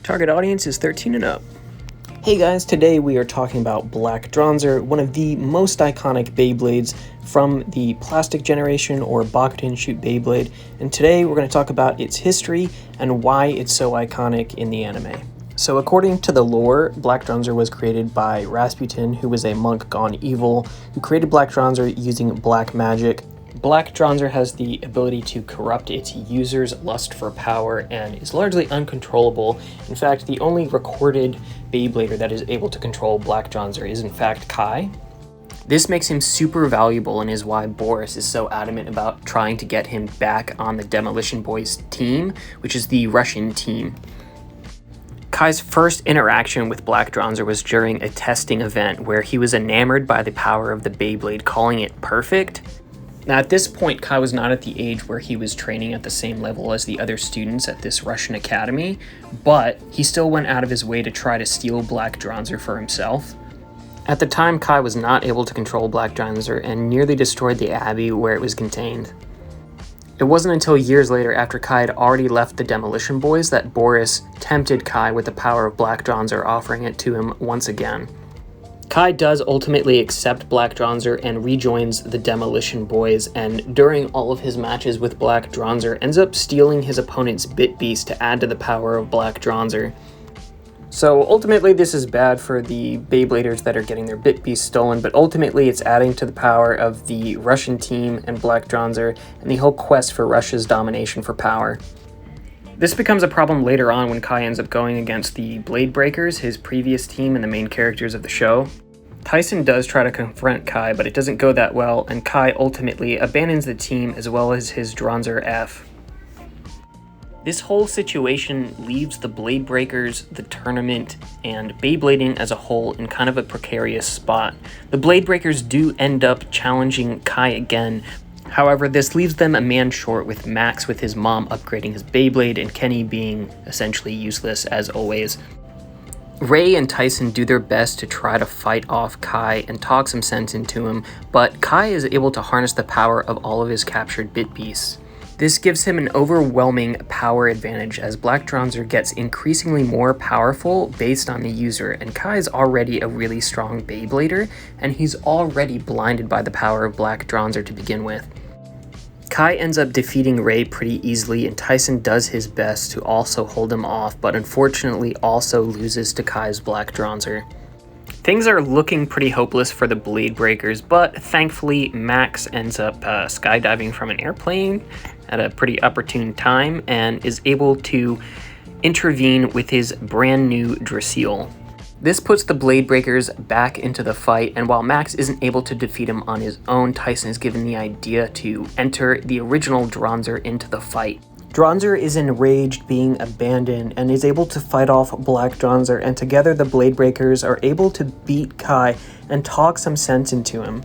Target audience is 13 and up. Hey guys, today we are talking about Black Dranzer, one of the most iconic Beyblades from the plastic generation or Bakugan shoot Beyblade, and today we're going to talk about its history and why it's so iconic in the anime. So according to the lore, Black Dranzer was created by Rasputin, who was a monk gone evil, who created Black Dranzer using black magic. Black Dranzer has the ability to corrupt its users' lust for power and is largely uncontrollable. In fact, the only recorded Beyblader that is able to control Black Dranzer is in fact Kai. This makes him super valuable and is why Boris is so adamant about trying to get him back on the Demolition Boys team, which is the Russian team. Kai's first interaction with Black Dranzer was during a testing event where he was enamored by the power of the Beyblade, calling it perfect. Now at this point, Kai was not at the age where he was training at the same level as the other students at this Russian academy, but he still went out of his way to try to steal Black Dranzer for himself. At the time, Kai was not able to control Black Dranzer and nearly destroyed the abbey where it was contained. It wasn't until years later, after Kai had already left the Demolition Boys, that Boris tempted Kai with the power of Black Dranzer, offering it to him once again. Kai does ultimately accept Black Dranzer and rejoins the Demolition Boys, and during all of his matches with Black Dranzer, ends up stealing his opponent's Bit Beast to add to the power of Black Dranzer. So ultimately this is bad for the Beybladers that are getting their Bit Beast stolen, but ultimately it's adding to the power of the Russian team and Black Dranzer and the whole quest for Russia's domination for power. This becomes a problem later on when Kai ends up going against the Blade Breakers, his previous team and the main characters of the show. Tyson does try to confront Kai, but it doesn't go that well, and Kai ultimately abandons the team as well as his Dranzer F. This whole situation leaves the Blade Breakers, the tournament, and Beyblading as a whole in kind of a precarious spot. The Blade Breakers do end up challenging Kai again. However, this leaves them a man short, with Max with his mom upgrading his Beyblade and Kenny being essentially useless as always. Ray and Tyson do their best to try to fight off Kai and talk some sense into him, but Kai is able to harness the power of all of his captured Bit Beasts. This gives him an overwhelming power advantage as Black Dranzer gets increasingly more powerful based on the user, and Kai is already a really strong Beyblader, and he's already blinded by the power of Black Dranzer to begin with. Kai ends up defeating Ray pretty easily, and Tyson does his best to also hold him off, but unfortunately also loses to Kai's Black Dranzer. Things are looking pretty hopeless for the Blade Breakers, but thankfully Max ends up skydiving from an airplane at a pretty opportune time and is able to intervene with his brand new Dracil. This puts the Blade Breakers back into the fight, and while Max isn't able to defeat him on his own, Tyson is given the idea to enter the original Dranzer into the fight. Dranzer is enraged being abandoned and is able to fight off Black Dranzer, and together the Blade Breakers are able to beat Kai and talk some sense into him.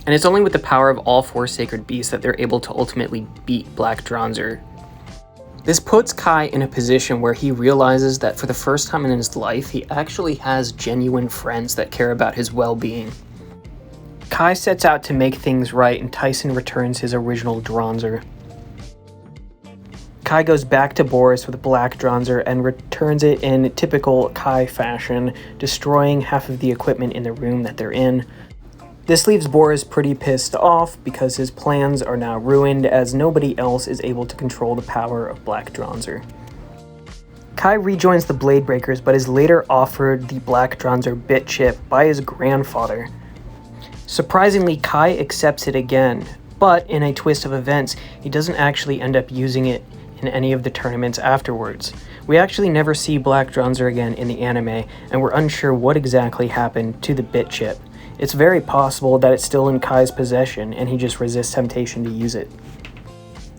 And it's only with the power of all four sacred beasts that they're able to ultimately beat Black Dranzer. This puts Kai in a position where he realizes that for the first time in his life, he actually has genuine friends that care about his well-being. Kai sets out to make things right, and Tyson returns his original Dranzer. Kai goes back to Boris with Black Dranzer and returns it in typical Kai fashion, destroying half of the equipment in the room that they're in. This leaves Boris pretty pissed off because his plans are now ruined as nobody else is able to control the power of Black Dranzer. Kai rejoins the Blade Breakers but is later offered the Black Dranzer bit chip by his grandfather. Surprisingly, Kai accepts it again, but in a twist of events, he doesn't actually end up using it in any of the tournaments afterwards. We actually never see Black Dranzer again in the anime, and we're unsure what exactly happened to the bit chip. It's very possible that it's still in Kai's possession and he just resists temptation to use it.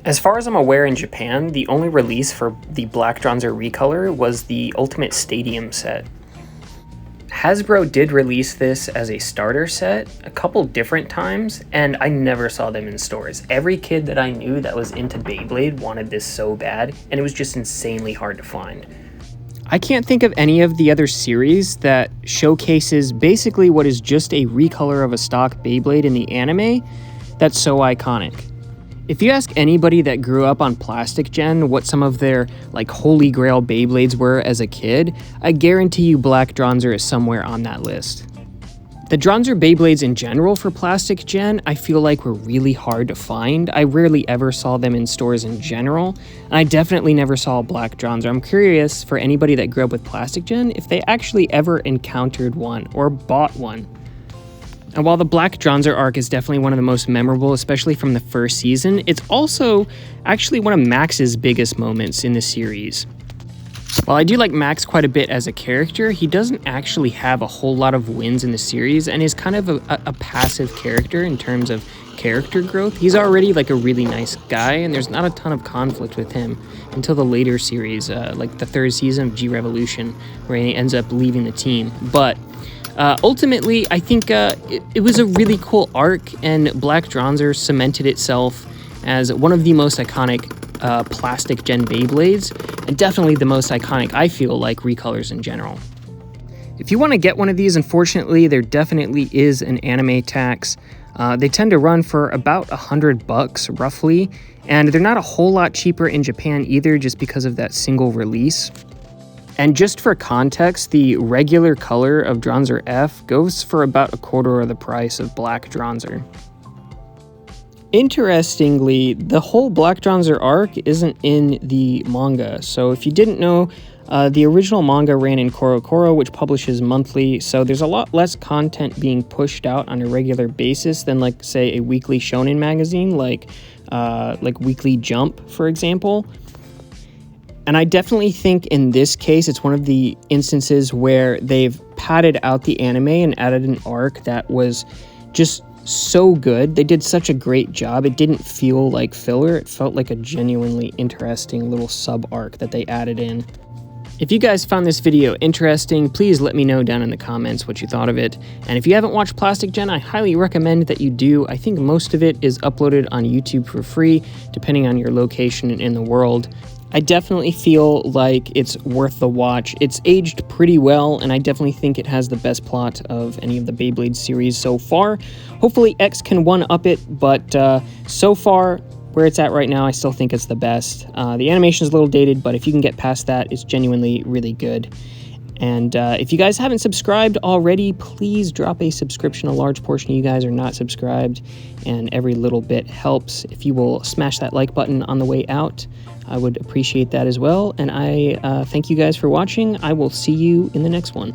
As far as I'm aware, in Japan, the only release for the Black Dranzer recolor was the Ultimate Stadium set. Hasbro did release this as a starter set a couple different times, and I never saw them in stores. Every kid that I knew that was into Beyblade wanted this so bad, and it was just insanely hard to find. I can't think of any of the other series that showcases basically what is just a recolor of a stock Beyblade in the anime that's so iconic. If you ask anybody that grew up on Plastic Gen what some of their like holy grail Beyblades were as a kid, I guarantee you Black Dranzer is somewhere on that list. The Dranzer Beyblades in general for Plastic Gen, I feel like were really hard to find. I rarely ever saw them in stores in general, and I definitely never saw a Black Dranzer. I'm curious for anybody that grew up with Plastic Gen if they actually ever encountered one or bought one. And while the Black Dranzer arc is definitely one of the most memorable, especially from the first season, it's also actually one of Max's biggest moments in the series. While I do like Max quite a bit as a character, he doesn't actually have a whole lot of wins in the series and is kind of a passive character in terms of character growth. He's already like a really nice guy, and there's not a ton of conflict with him until the later series, like the third season of G-Revolution, where he ends up leaving the team. But ultimately, I think it was a really cool arc, and Black Dranzer cemented itself as one of the most iconic Plastic Gen Beyblades, and definitely the most iconic, I feel like, recolors in general. If you want to get one of these, unfortunately, there definitely is an anime tax. They tend to run for about $100 roughly, and they're not a whole lot cheaper in Japan either, just because of that single release. And just for context, the regular color of Dranzer F goes for about a quarter of the price of Black Dranzer. Interestingly, the whole Black Dranzer arc isn't in the manga, so if you didn't know, the original manga ran in CoroCoro, which publishes monthly, so there's a lot less content being pushed out on a regular basis than, like, say, a weekly shonen magazine, like Weekly Jump, for example. And I definitely think in this case, it's one of the instances where they've padded out the anime and added an arc that was just so good. They did such a great job. It didn't feel like filler. It felt like a genuinely interesting little sub-arc that they added in. If you guys found this video interesting, please let me know down in the comments what you thought of it. And if you haven't watched Plastic Gen, I highly recommend that you do. I think most of it is uploaded on YouTube for free, depending on your location in the world. I definitely feel like it's worth the watch. It's aged pretty well, and I definitely think it has the best plot of any of the Beyblade series so far. Hopefully X can one-up it, but so far, where it's at right now, I still think it's the best. The animation is a little dated, but if you can get past that, it's genuinely really good. And if you guys haven't subscribed already, please drop a subscription. A large portion of you guys are not subscribed, and every little bit helps. If you will smash that like button on the way out, I would appreciate that as well. And I thank you guys for watching. I will see you in the next one.